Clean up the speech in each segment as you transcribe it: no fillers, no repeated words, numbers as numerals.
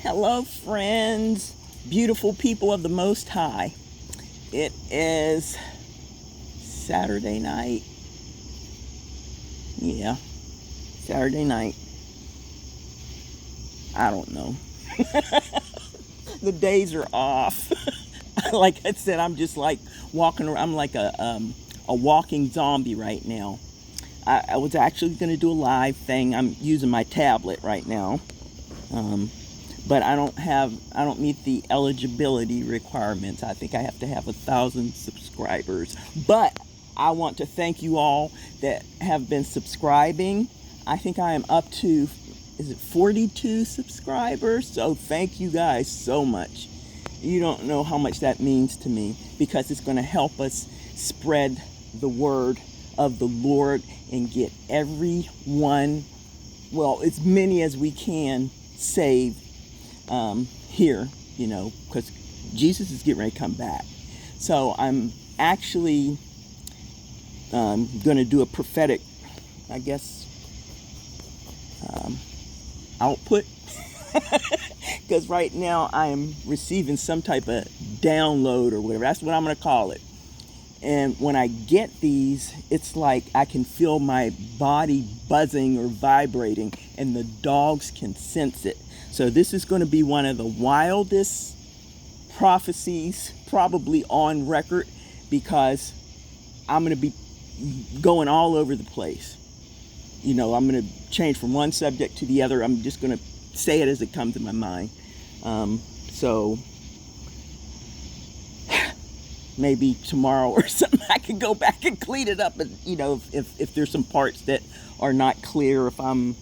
Hello, friends, beautiful people of the Most High. It is Saturday night. Yeah, Saturday night. I don't know. The days are off. Like I said, I'm just like walking around. I'm like a walking zombie right now. I was actually going to do a live thing. I'm using my tablet right now. But I don't meet the eligibility requirements. I think I have to have 1,000 subscribers. But I want to thank you all that have been subscribing. I think I am up to, is it 42 subscribers? So thank you guys so much. You don't know how much that means to me, because it's going to help us spread the word of the Lord and get everyone, well, as many as we can, saved here, because Jesus is getting ready to come back. So I'm actually going to do a prophetic, I guess, output, because right now I am receiving some type of download or whatever. That's what I'm going to call it. And when I get these, it's like I can feel my body buzzing or vibrating, and the dogs can sense it. So this is going to be one of the wildest prophecies probably on record, because I'm going to be going all over the place. I'm going to change from one subject to the other. I'm just going to say it as it comes to my mind. So maybe tomorrow or something I can go back and clean it up. And if there's some parts that are not clear, if I'm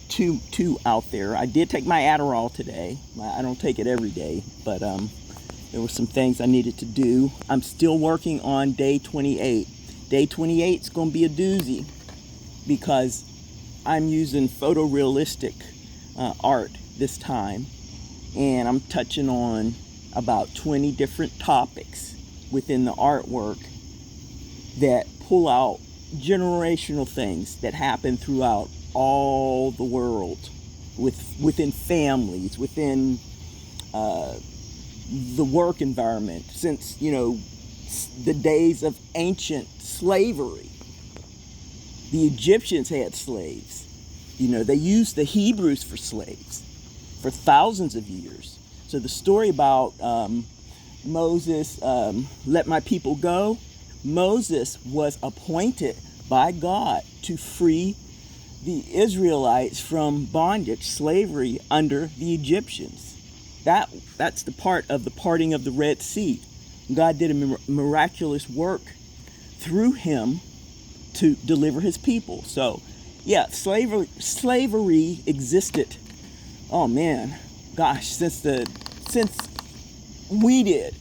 too out there. I did take my Adderall today. I don't take it every day, but there were some things I needed to do. I'm still working on day 28. Day 28 is going to be a doozy, because I'm using photorealistic art this time, and I'm touching on about 20 different topics within the artwork that pull out generational things that happen throughout all the world, within families, within the work environment, since the days of ancient slavery. The Egyptians had slaves. They used the Hebrews for slaves for thousands of years. So the story about Moses, let my people go. Moses was appointed by God to free the Israelites from bondage, slavery under the Egyptians. That's the part of the parting of the Red Sea. God did a miraculous work through him to deliver his people. So, yeah, slavery existed. Oh man, gosh, since we did,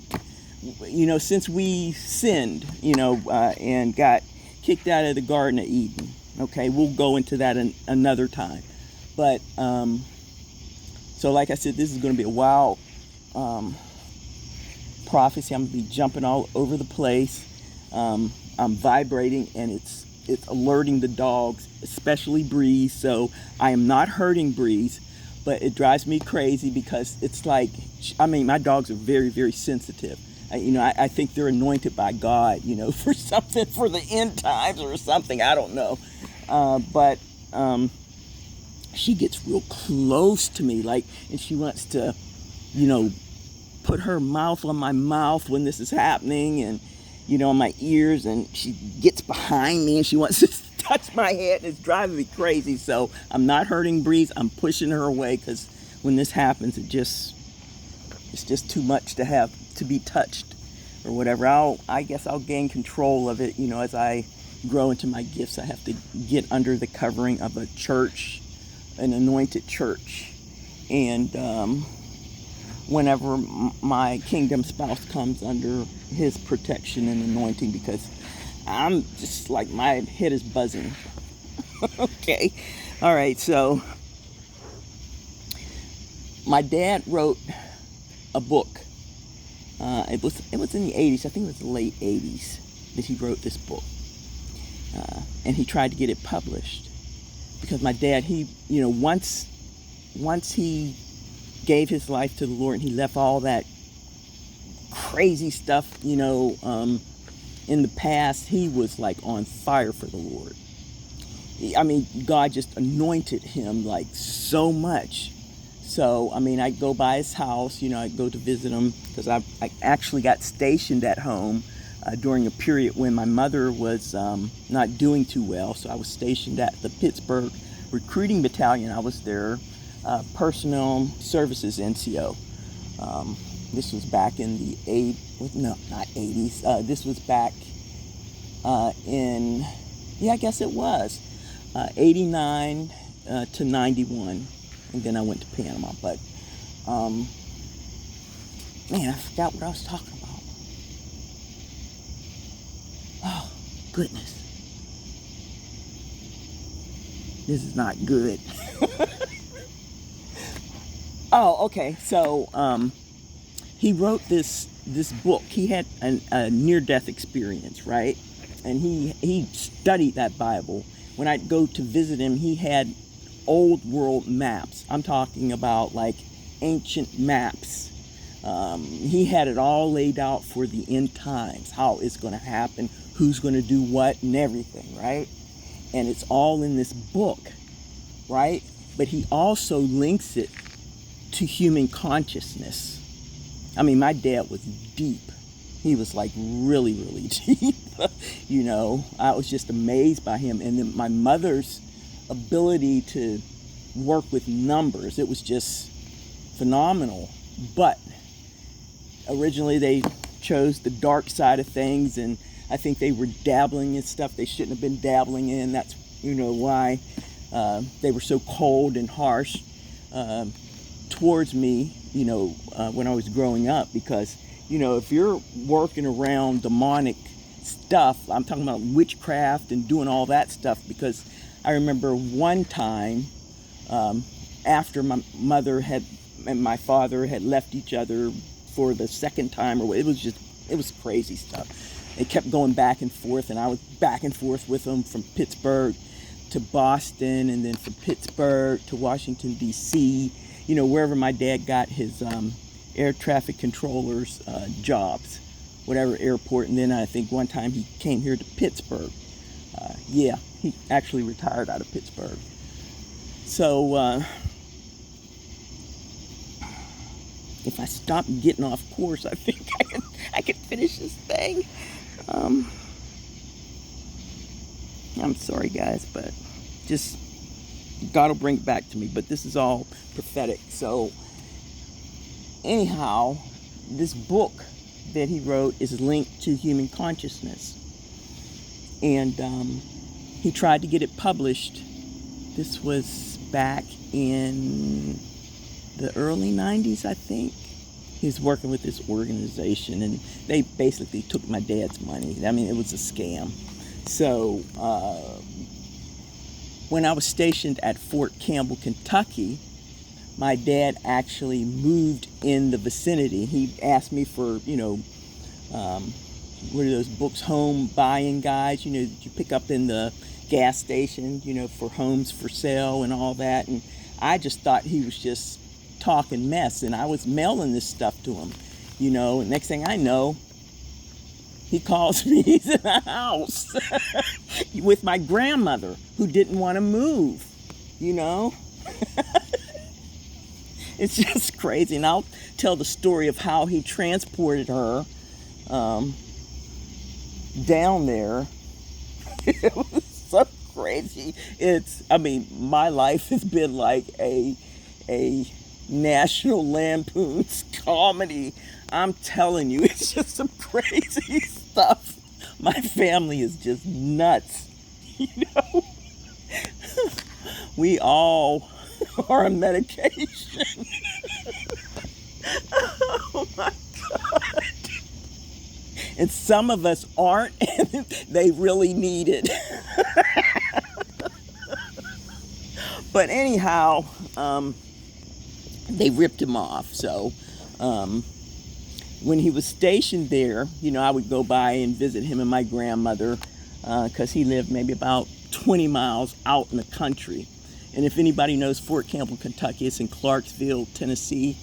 since we sinned, and got kicked out of the Garden of Eden. Okay, we'll go into that another time. But so like I said, this is going to be a wild prophecy. I'm going to be jumping all over the place. I'm vibrating, and it's alerting the dogs, especially Breeze. So I am not hurting Breeze, but it drives me crazy, because it's like, my dogs are very, very sensitive. I think they're anointed by God, for something, for the end times or something. I don't know. But she gets real close to me, and she wants to, put her mouth on my mouth when this is happening, and, on my ears, and she gets behind me and she wants to touch my head, and it's driving me crazy. So I'm not hurting Breeze. I'm pushing her away, because when this happens, it's just too much to have to be touched or whatever. I guess I'll gain control of it, as I grow into my gifts. I have to get under the covering of a church, an anointed church, and whenever my kingdom spouse comes under his protection and anointing, because I'm just like, my head is buzzing. Okay, all right. So my dad wrote a book. It was in the 80s. I think it was the late 80s that he wrote this book. And he tried to get it published, because my dad, once he gave his life to the Lord, and he left all that crazy stuff, in the past. He was like on fire for the Lord. I mean, God just anointed him like so much. So, I mean, I go by his house, I go to visit him, because I actually got stationed at home during a period when my mother was not doing too well. So I was stationed at the Pittsburgh Recruiting Battalion. I was their Personnel Services NCO. This was back in the not 80s. This was back I guess it was 89 to 91. And then I went to Panama. But, man, I forgot what I was talking about. Oh, goodness. This is not good. Oh, okay. So, he wrote this book. He had a near-death experience, right? And he studied that Bible. When I'd go to visit him, he had old world maps. I'm talking about like ancient maps. He had it all laid out for the end times, how it's going to happen, who's going to do what, and everything, right? And it's all in this book, right? But he also links it to human consciousness. I mean, my dad was deep. He was like really, really deep. I was just amazed by him. And then my mother's ability to work with numbers, it was just phenomenal. But originally they chose the dark side of things, and I think they were dabbling in stuff they shouldn't have been dabbling in. That's why they were so cold and harsh towards me when I was growing up, because if you're working around demonic stuff, I'm talking about witchcraft and doing all that stuff. Because I remember one time, after my mother and my father had left each other for the second time, it was crazy stuff. They kept going back and forth, and I was back and forth with them from Pittsburgh to Boston, and then from Pittsburgh to Washington, D.C., wherever my dad got his air traffic controllers jobs, whatever airport. And then I think one time he came here to Pittsburgh. He actually retired out of Pittsburgh. So if I stop getting off course, I think I can finish this thing. I'm sorry, guys, but just God will bring it back to me. But this is all prophetic. So anyhow, this book that he wrote is linked to human consciousness. And he tried to get it published. This was back in the early 90s, I think. He was working with this organization, and they basically took my dad's money. I mean, it was a scam. So when I was stationed at Fort Campbell, Kentucky, my dad actually moved in the vicinity. He asked me for, what are those books, home buying guides, that you pick up in the gas station, for homes for sale and all that. And I just thought he was just talking mess, and I was mailing this stuff to him, and next thing I know, he calls me. He's in the house with my grandmother, who didn't want to move, It's just crazy. And I'll tell the story of how he transported her down there. It was so crazy. My life has been like a National Lampoon's comedy. I'm telling you, it's just some crazy stuff. My family is just nuts. We all are on medication. Oh my God. And some of us aren't, and they really need it. But anyhow, they ripped him off. So when he was stationed there, I would go by and visit him and my grandmother, because he lived maybe about 20 miles out in the country. And if anybody knows Fort Campbell, Kentucky, it's in Clarksville, Tennessee.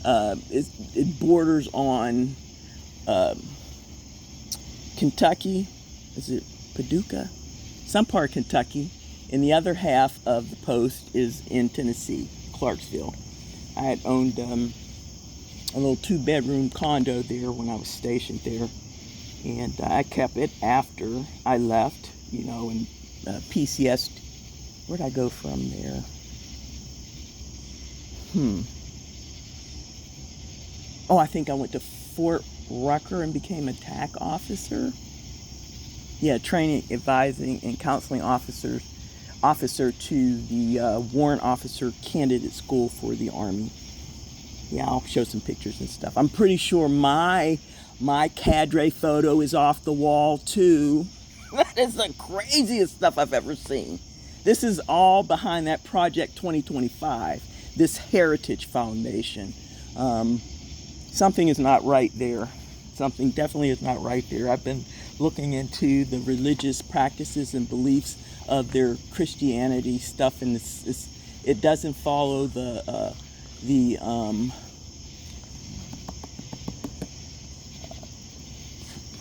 It borders on Kentucky. Is it Paducah? Some part of Kentucky. And the other half of the post is in Tennessee, Clarksville. I had owned a little 2-bedroom condo there when I was stationed there. And I kept it after I left, and PCS. Where'd I go from there? Oh, I think I went to Fort Rucker and became a TAC officer. Yeah, training, advising, and counseling officer to the warrant officer candidate school for the Army. Yeah, I'll show some pictures and stuff. I'm pretty sure my cadre photo is off the wall too. That is the craziest stuff I've ever seen. This is all behind that Project 2025, this Heritage Foundation. Something is not right there. Something definitely is not right there. I've been looking into the religious practices and beliefs of their Christianity stuff, and it doesn't follow the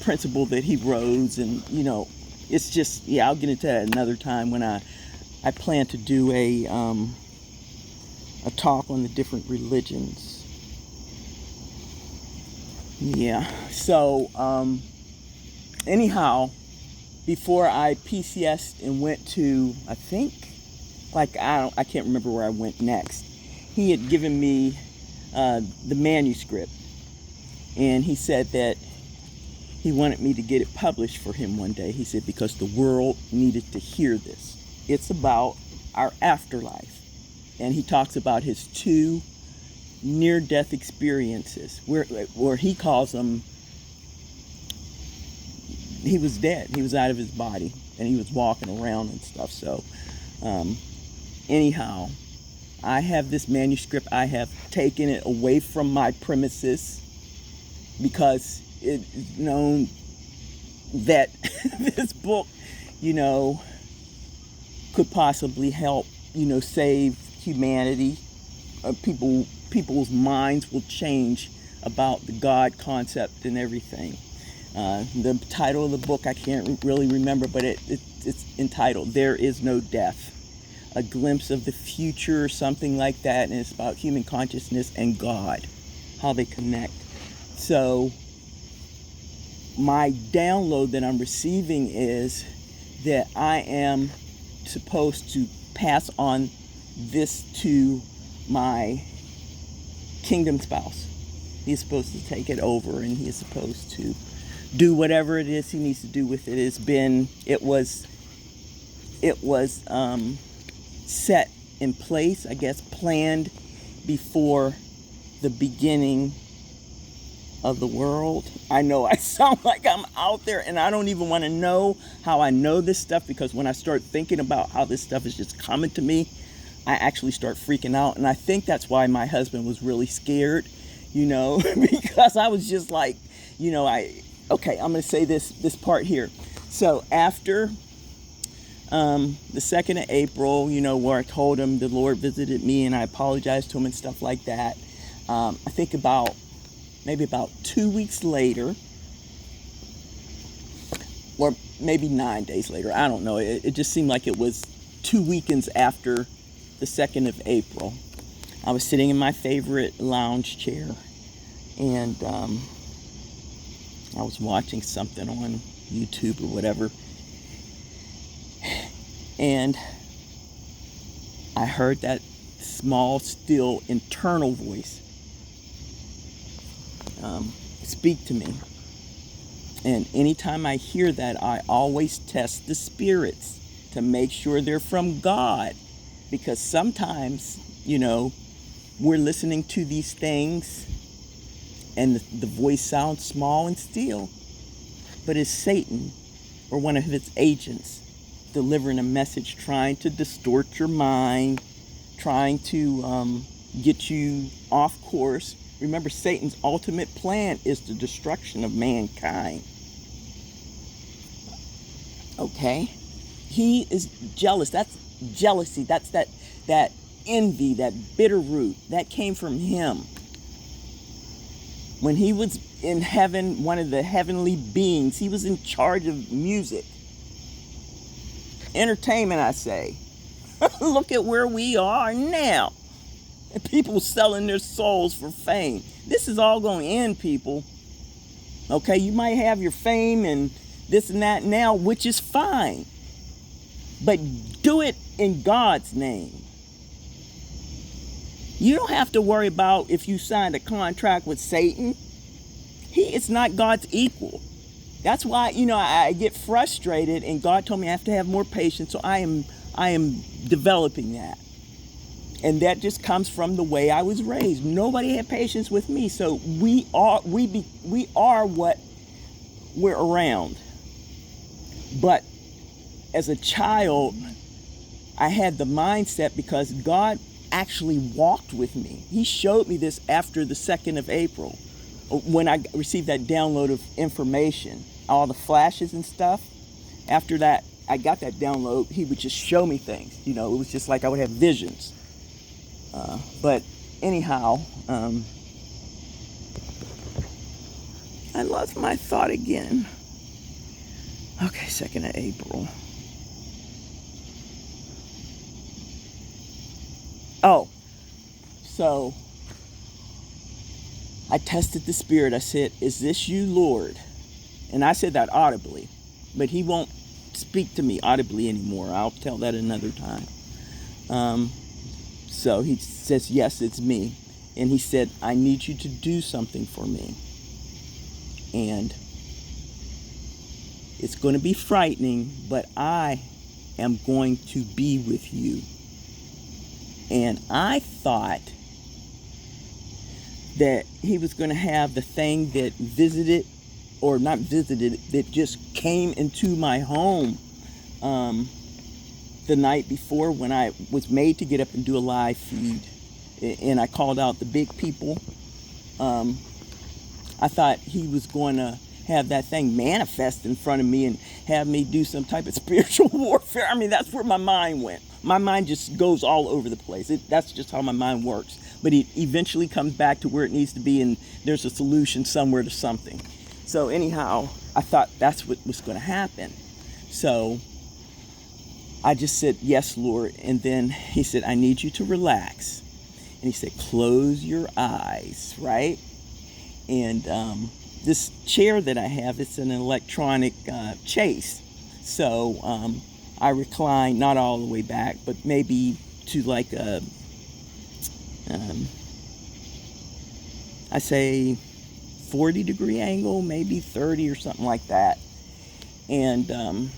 principle that he rose, and it's just, yeah, I'll get into that another time when I plan to do a talk on the different religions. Yeah, so anyhow, before I PCS'd and went to, I think, I can't remember where I went next. He had given me the manuscript, and he said that he wanted me to get it published for him one day. He said, because the world needed to hear this. It's about our afterlife. And he talks about his 2 near-death experiences, where he calls them, he was dead. He was out of his body, and he was walking around and stuff. So, anyhow, I have this manuscript. I have taken it away from my premises because it is known that this book, could possibly help, save humanity. People's minds will change about the God concept and everything. The title of the book I can't really remember, but it's entitled "There Is No Death," a glimpse of the future, something like that, and it's about human consciousness and God, how they connect. So my download that I'm receiving is that I am supposed to pass on this to my kingdom spouse. He's supposed to take it over, and he is supposed to do whatever it is he needs to do with it. It was set in place, I guess, planned before the beginning of the world. I know I sound like I'm out there, and I don't even want to know how I know this stuff, because when I start thinking about how this stuff is just coming to me, I actually start freaking out. And I think that's why my husband was really scared, because I was just like, okay, I'm going to say this part here. So after the 2nd of April, where I told him the Lord visited me and I apologized to him and stuff like that, I think maybe about 2 weeks later, or maybe 9 days later, I don't know. It just seemed like it was 2 weekends after the 2nd of April. I was sitting in my favorite lounge chair, and I was watching something on YouTube or whatever, and I heard that small, still, internal voice speak to me. And anytime I hear that, I always test the spirits to make sure they're from God, because sometimes, we're listening to these things and the voice sounds small and still, but it's Satan or one of his agents delivering a message, trying to distort your mind, trying to get you off course. Remember, Satan's ultimate plan is the destruction of mankind. Okay? He is jealous. That's jealousy. That's that that envy, that bitter root, that came from him. When he was in heaven, one of the heavenly beings, he was in charge of music. Entertainment, I say. Look at where we are now. And people selling their souls for fame. This is all going to end, people. Okay, you might have your fame and this and that now, which is fine. But do it in God's name. You don't have to worry about if you signed a contract with Satan. He is not God's equal. That's why, I get frustrated, and God told me I have to have more patience, so I am developing that. And that just comes from the way I was raised. Nobody had patience with me, so we are what we're around. But as a child, I had the mindset because God actually walked with me. He showed me this after the 2nd of April, when I received that download of information, all the flashes and stuff. After that, I got that download, he would just show me things. It was just like I would have visions. But anyhow, I lost my thought again. Okay, 2nd of April. Oh, so I tested the spirit. I said, "Is this you, Lord?" And I said that audibly, but he won't speak to me audibly anymore. I'll tell that another time. So he says, "Yes, it's me." And he said, "I need you to do something for me. And it's going to be frightening, but I am going to be with you." And I thought that he was going to have the thing that visited, or not visited, that just came into my home the night before when I was made to get up and do a live feed. And I called out the big people. I thought he was going to have that thing manifest in front of me and have me do some type of spiritual warfare. I mean, that's where my mind went. My mind just goes all over the place. That's just how my mind works. But it eventually comes back to where it needs to be, and there's a solution somewhere to something. So anyhow, I thought that's what was going to happen. So I just said, "Yes, Lord." And then he said, "I need you to relax." And he said, "Close your eyes," right? And this chair that I have, it's an electronic chase. So I recline, not all the way back, but maybe to like a, I say 40-degree angle, maybe 30 or something like that. And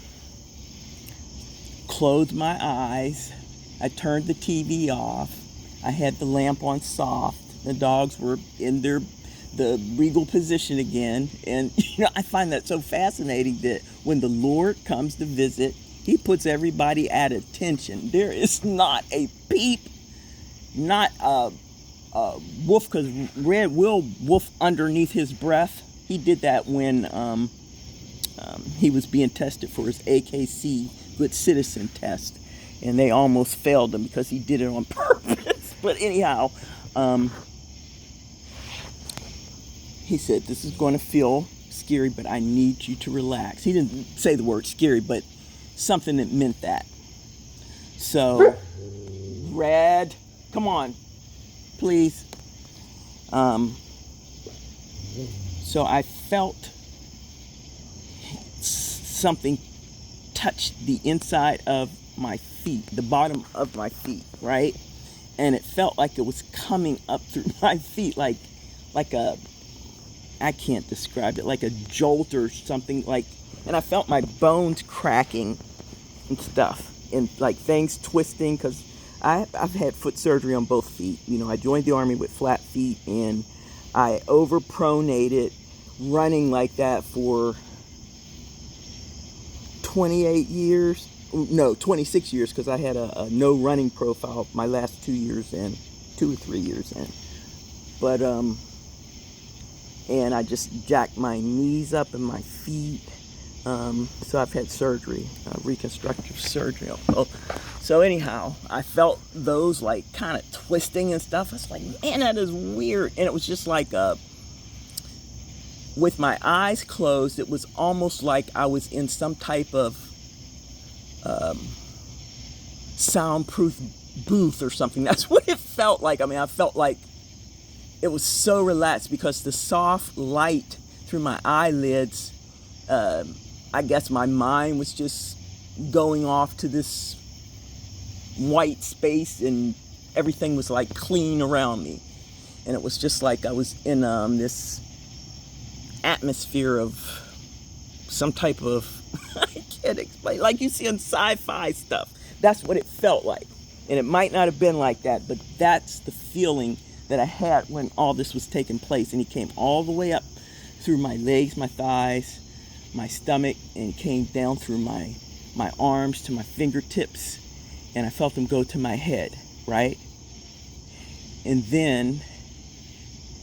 closed my eyes. I turned the TV off. I had the lamp on soft. The dogs were in the regal position again. And I find that so fascinating that when the Lord comes to visit, he puts everybody at attention. There is not a peep, not a wolf, because Red will wolf underneath his breath. He did that when he was being tested for his AKC Good Citizen test, and they almost failed him because he did it on purpose. But anyhow, he said, "This is going to feel scary, but I need you to relax." He didn't say the word scary, but something that meant that. So, Red, come on, please. So I felt something touch the inside of my feet, the bottom of my feet, right? And it felt like it was coming up through my feet, like a, I can't describe it, like a jolt or something, and I felt my bones cracking and stuff, and like things twisting, because I've had foot surgery on both feet. I joined the Army with flat feet, and I overpronated running like that for 26 years, because I had a no running profile my last 2 or 3 years in. But and I just jacked my knees up and my feet. So I've had surgery, reconstructive surgery. So anyhow, I felt those like kind of twisting and stuff. I was like, man, that is weird. And it was just like, with my eyes closed, it was almost like I was in some type of soundproof booth or something. That's what it felt like. I mean, I felt like it was so relaxed because the soft light through my eyelids, I guess my mind was just going off to this white space, and everything was like clean around me. And it was just like I was in this atmosphere of some type of, I can't explain, like you see on sci-fi stuff. That's what it felt like. And it might not have been like that, but that's the feeling that I had when all this was taking place. And he came all the way up through my legs, my thighs, my stomach, and came down through my arms to my fingertips. And I felt him go to my head, right? And then,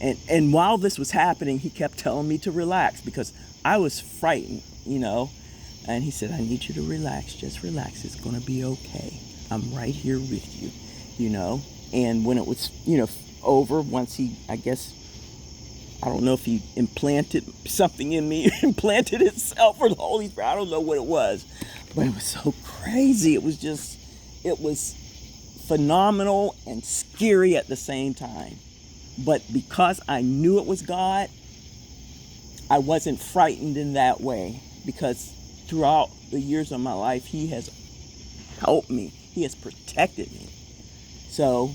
and while this was happening, he kept telling me to relax because I was frightened, you know. And he said, I need you to relax, just relax. It's gonna be okay. I'm right here with you, you know. And when it was, you know, over, once he, I guess, I don't know if he implanted something in me, implanted itself, or the Holy Spirit, I don't know what it was. But it was so crazy. It was phenomenal and scary at the same time. But because I knew it was God, I wasn't frightened in that way, because throughout the years of my life, he has helped me. He has protected me. So,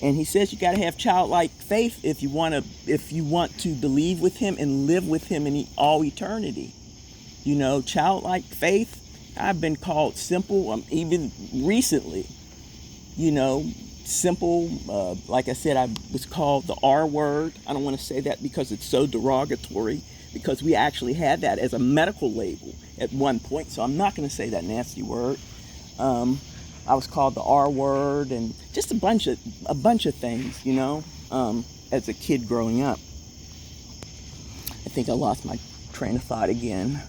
and he says you got to have childlike faith if you want to believe with him and live with him in all eternity. You know, childlike faith. I've been called simple, even recently. You know, simple. Like I said, I was called the R word. I don't want to say that because it's so derogatory, because we actually had that as a medical label at one point. So I'm not going to say that nasty word. I was called the R word, and just a bunch of things, you know, as a kid growing up. I think I lost my train of thought again.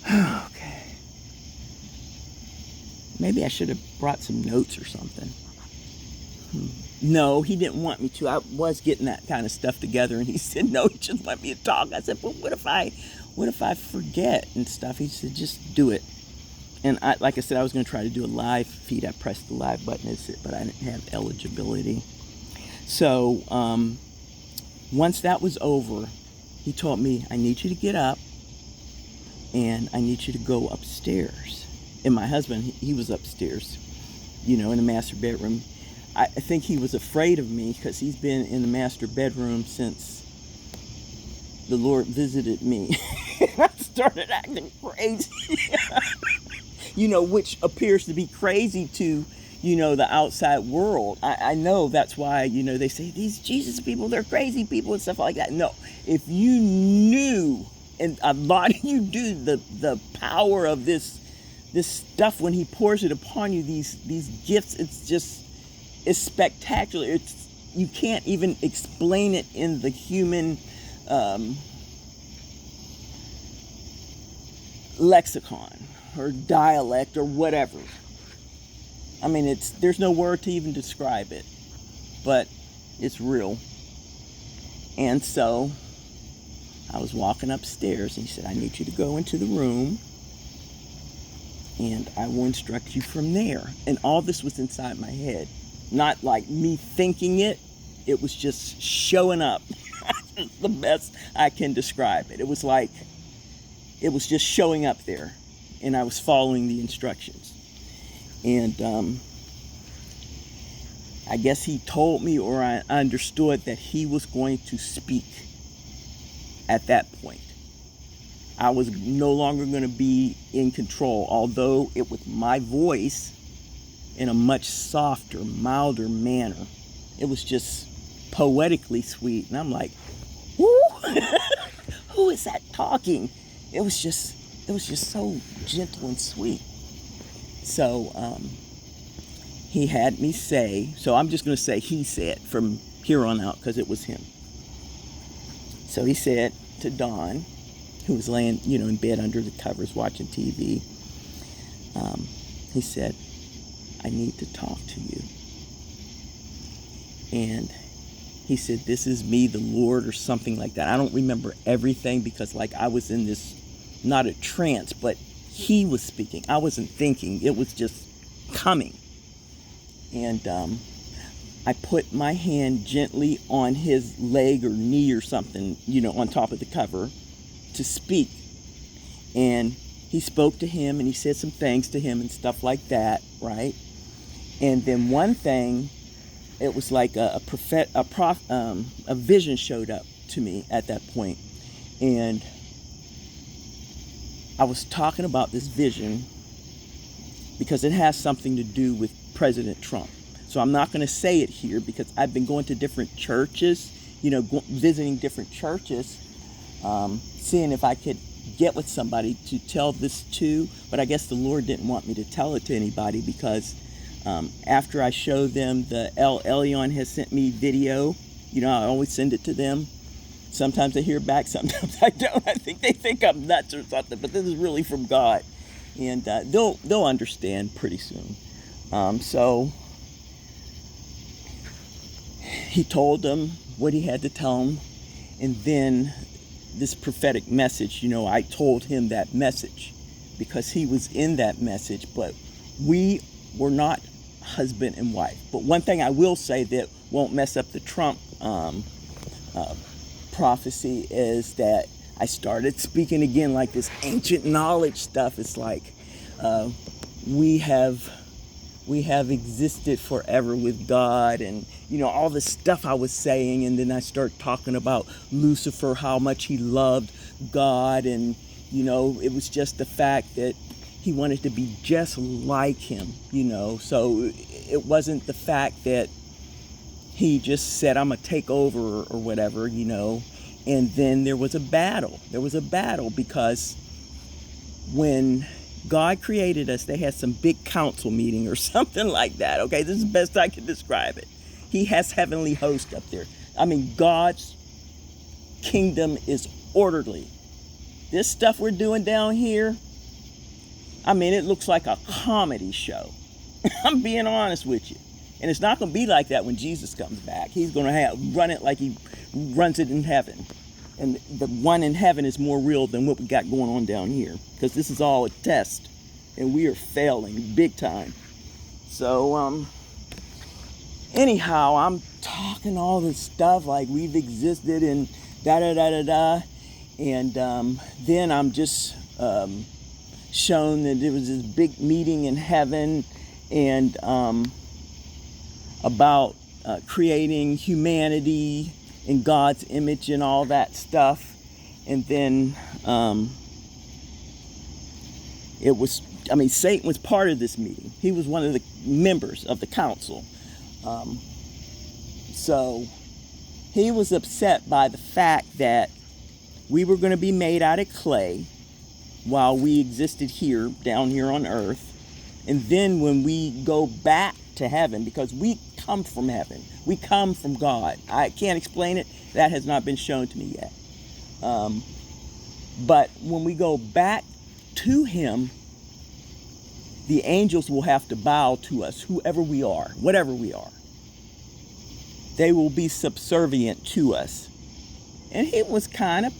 Okay. Maybe I should have brought some notes or something. No, he didn't want me to. I was getting that kind of stuff together, and he said, no, he just want me to talk. I said, but what if I forget and stuff? He said, just do it. And like I said, I was going to try to do a live feed. I pressed the live button, but I didn't have eligibility. So once that was over, he told me, I need you to get up, and I need you to go upstairs. And my husband, he was upstairs, you know, in the master bedroom. I think he was afraid of me because he's been in the master bedroom since the Lord visited me. I started acting crazy. You know, which appears to be crazy to, you know, the outside world. I know that's why, you know, they say these Jesus people, they're crazy people and stuff like that. No, if you knew, and a lot of you do, the power of this stuff when he pours it upon you, these gifts, it's spectacular. You can't even explain it in the human lexicon or dialect or whatever. I mean, there's no word to even describe it, but it's real. And so I was walking upstairs, and he said, I need you to go into the room, and I will instruct you from there. And all this was inside my head, not like me thinking it. It was just showing up. The best I can describe it. It was like, it was just showing up there, and I was following the instructions. And I guess he told me, or I understood, that he was going to speak at that point. I was no longer going to be in control, although it was my voice in a much softer, milder manner. It was just poetically sweet. And I'm like, who? Who is that talking? It was just so gentle and sweet. So he had me say, so I'm just going to say he said from here on out, because it was him. So he said to Dawn, who was laying, you know, in bed under the covers watching TV, he said, I need to talk to you. And he said, this is me, the Lord, or something like that. I don't remember everything because like I was in this, not a trance, but he was speaking. I wasn't thinking. It was just coming. And I put my hand gently on his leg or knee or something, on top of the cover to speak. And he spoke to him and he said some things to him and stuff like that, right? And then one thing, it was like a vision showed up to me at that point. And I was talking about this vision because it has something to do with President Trump. So I'm not going to say it here because I've been going to different churches, visiting different churches, seeing if I could get with somebody to tell this to. But I guess the Lord didn't want me to tell it to anybody because after I show them the El Elyon has sent me video, I always send it to them. Sometimes I hear back, sometimes I don't. I think they think I'm nuts or something, but this is really from God. And they'll understand pretty soon. So he told them what he had to tell them. And then this prophetic message, I told him that message because he was in that message, but we were not husband and wife. But one thing I will say that won't mess up the Trump prophecy is that I started speaking again like this ancient knowledge stuff. It's like we have existed forever with God, and all the stuff I was saying, and then I start talking about Lucifer, how much he loved God, and it was just the fact that he wanted to be just like him, so it wasn't the fact that he just said, I'm gonna take over or whatever, and then there was a battle because when God created us, they had some big council meeting or something like that. Okay, this is the best I can describe it. He has heavenly hosts up there. I mean, God's kingdom is orderly. This stuff we're doing down here, I mean, it looks like a comedy show. I'm being honest with you. And it's not going to be like that when Jesus comes back. He's going to run it like he runs it in heaven. And the one in heaven is more real than what we got going on down here. Because this is all a test. And we are failing big time. So, anyhow, I'm talking all this stuff like we've existed and da-da-da-da-da. And then I'm just shown that there was this big meeting in heaven and about creating humanity in God's image and all that stuff. And then Satan was part of this meeting. He was one of the members of the council. So he was upset by the fact that we were going to be made out of clay while we existed here, down here on earth. And then when we go back to heaven, because we come from heaven, we come from God. I can't explain it. That has not been shown to me yet. But when we go back to him, the angels will have to bow to us, whoever we are, whatever we are. They will be subservient to us. And he was kind of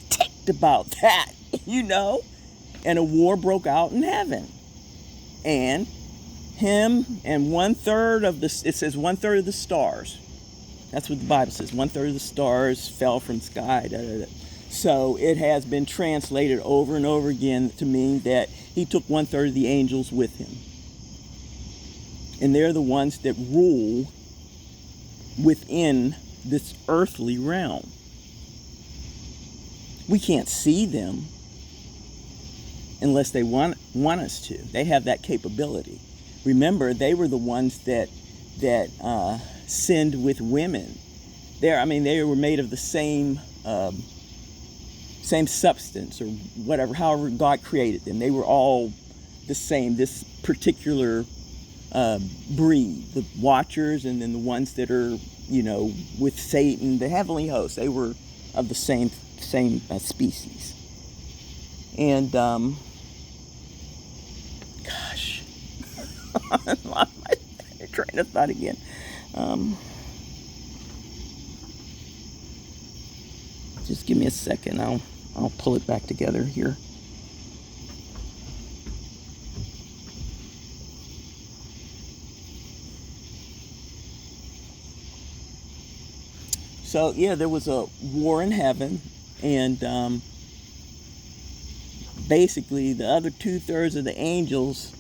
ticked about that, and a war broke out in heaven. And him and 1/3 of it says 1/3 of the stars. That's what the Bible says. 1/3 of the stars fell from sky. Da, da, da. So it has been translated over and over again to mean that he took 1/3 of the angels with him. And they're the ones that rule within this earthly realm. We can't see them unless they want us to. They have that capability. Remember, they were the ones that sinned with women. They were made of the same substance or whatever, however God created them. They were all the same, this particular breed, the watchers, and then the ones that are, with Satan, the heavenly host. They were of the same species. And, gosh, lost my train of thought again. Just give me a second. I'll pull it back together here. So yeah, there was a war in heaven, and basically the other 2/3 of the angels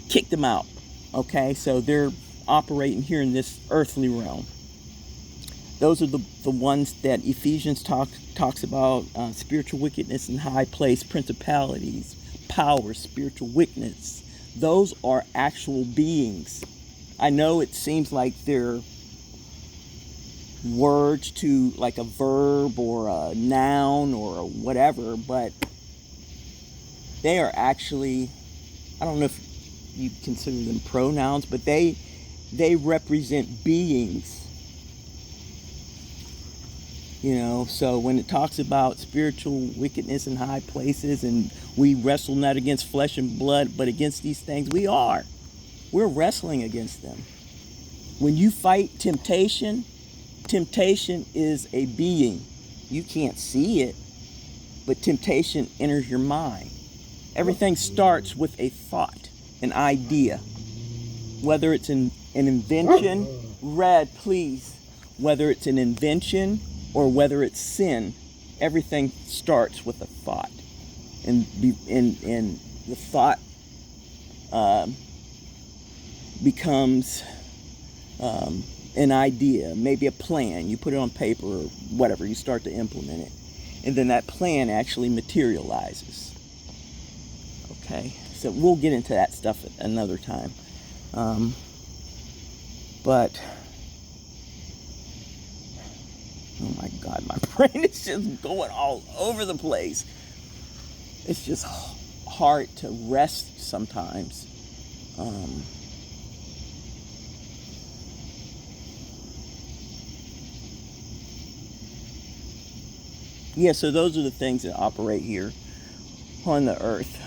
kicked them out. Okay, so they're operating here in this earthly realm. Those are the ones that Ephesians talks about, spiritual wickedness in high place, principalities, power, spiritual wickedness. Those are actual beings. I know it seems like they're words to like a verb or a noun or whatever, but they are actually, I don't know if you consider them pronouns, but they represent beings. You know, so when it talks about spiritual wickedness in high places, and we wrestle not against flesh and blood, but against these things, we're wrestling against them. When you fight temptation, temptation is a being. You can't see it, but temptation enters your mind. Everything starts with a thought, an idea. Whether it's an invention, Red, please. Whether it's an invention or whether it's sin, everything starts with a thought. And the thought becomes an idea, maybe a plan. You put it on paper or whatever, you start to implement it. And then that plan actually materializes. Okay, so we'll get into that stuff at another time. But, oh my God, my brain is just going all over the place. It's just hard to rest sometimes. Yeah, so those are the things that operate here on the earth.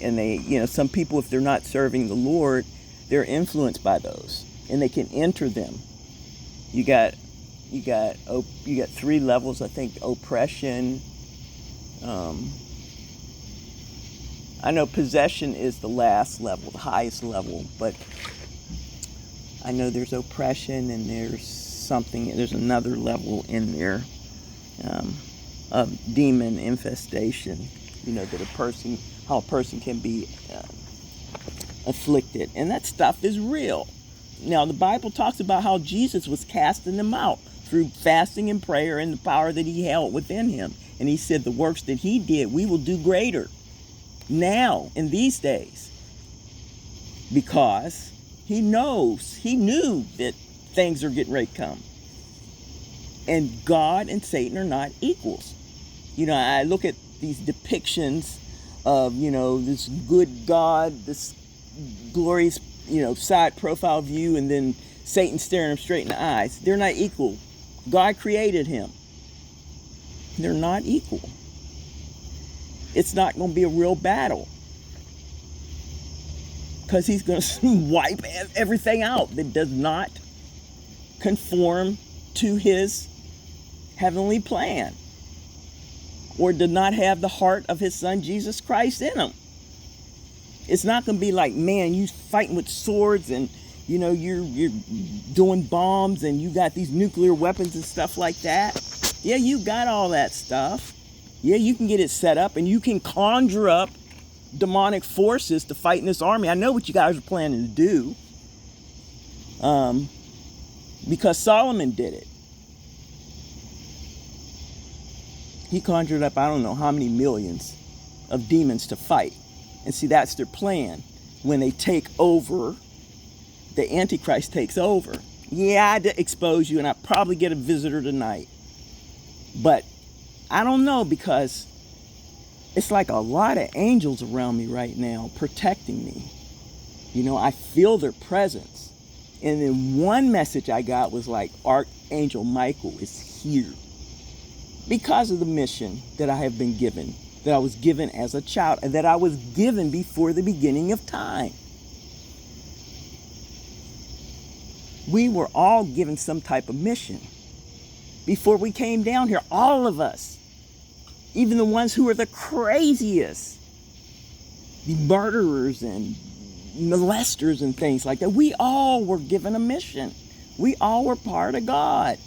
And they, you know, some people, if they're not serving the Lord, they're influenced by those, and they can enter them. You got 3 levels, I think. Oppression. I know possession is the last level, the highest level, but I know there's oppression, and there's another level in there. Of demon infestation, you know, how a person can be afflicted, and that stuff is real. Now, the Bible talks about how Jesus was casting them out through fasting and prayer and the power that he held within him, and he said the works that he did, we will do greater now in these days, because he knew that things are getting ready to come. And God and Satan are not equals. You know, I look at these depictions of, you know, this good God, this glorious, you know, side profile view, and then Satan staring him straight in the eyes. They're not equal. God created him. They're not equal. It's not going to be a real battle, because he's going to wipe everything out that does not conform to his heavenly plan, or did not have the heart of his son Jesus Christ in him. It's not going to be like, man, you fighting with swords, and you know you're doing bombs, and you got these nuclear weapons and stuff like that. Yeah, you got all that stuff. Yeah, you can get it set up, and you can conjure up demonic forces to fight in this army. I know what you guys are planning to do, because Solomon did it. He conjured up, I don't know how many millions of demons to fight. And see, that's their plan. When they take over, the Antichrist takes over. Yeah, I had to expose you, and I probably get a visitor tonight. But I don't know, because it's like a lot of angels around me right now protecting me. You know, I feel their presence. And then one message I got was like, Archangel Michael is here, because of the mission that I have been given that I was given as a child, and that I was given before the beginning of time. We were all given some type of mission before we came down here, all of us, even the ones who are the craziest, the murderers and molesters and things like that. We all were given a mission. We all were part of God.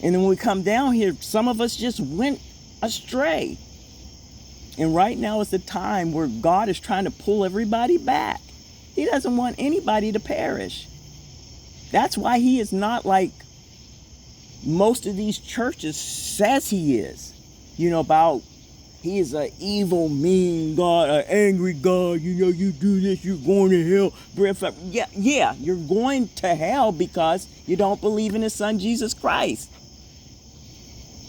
And then when we come down here, some of us just went astray. And right now is the time where God is trying to pull everybody back. He doesn't want anybody to perish. That's why he is not like most of these churches says he is. You know, about he is an evil, mean God, an angry God. You know, you do this, you're going to hell. Yeah, you're going to hell because you don't believe in his son, Jesus Christ.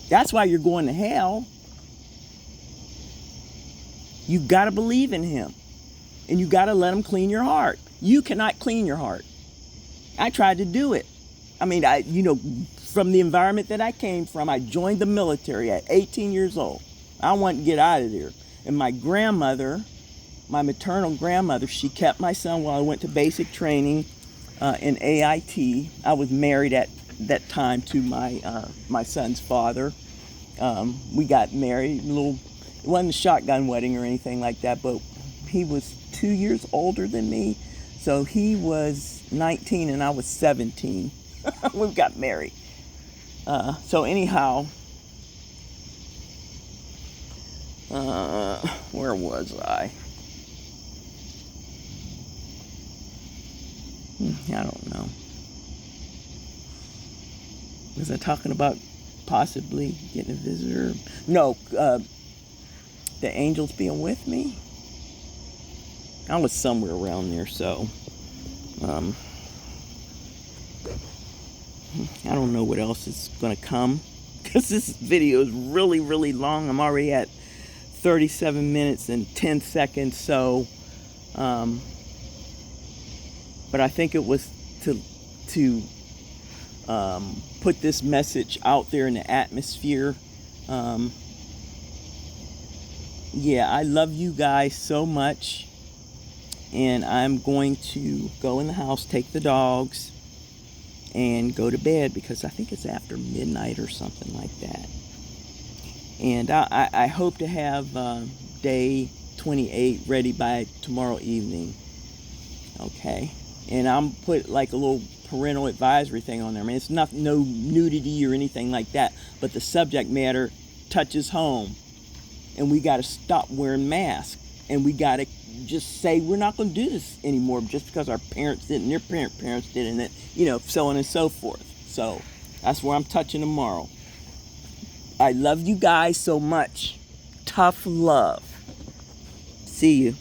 That's why you're going to hell. You got to believe in him. And you got to let him clean your heart. You cannot clean your heart. I tried to do it. I mean, from the environment that I came from, I joined the military at 18 years old. I wanted to get out of there. And my grandmother, my maternal grandmother, she kept my son while I went to basic training in AIT. I was married at that time to my son's father. We got married. It wasn't a shotgun wedding or anything like that, but he was 2 years older than me. So he was 19 and I was 17. We got married. So anyhow, where was I? I don't know. Was I talking about possibly getting a visitor? No, the angels being with me? I was somewhere around there, so I don't know what else is going to come, because this video is really, really long. I'm already at 37 minutes and 10 seconds, so but I think it was to put this message out there in the atmosphere. Yeah, I love you guys so much. And I'm going to go in the house, take the dogs, and go to bed, because I think it's after midnight or something like that. And I hope to have day 28 ready by tomorrow evening. Okay. And I'm put like a little parental advisory thing on there. I mean, it's no nudity or anything like that, but the subject matter touches home. And we got to stop wearing masks. And we got to just say we're not going to do this anymore just because our parents did and their parents did, and so on and so forth. So that's where I'm touching tomorrow. I love you guys so much. Tough love. See you.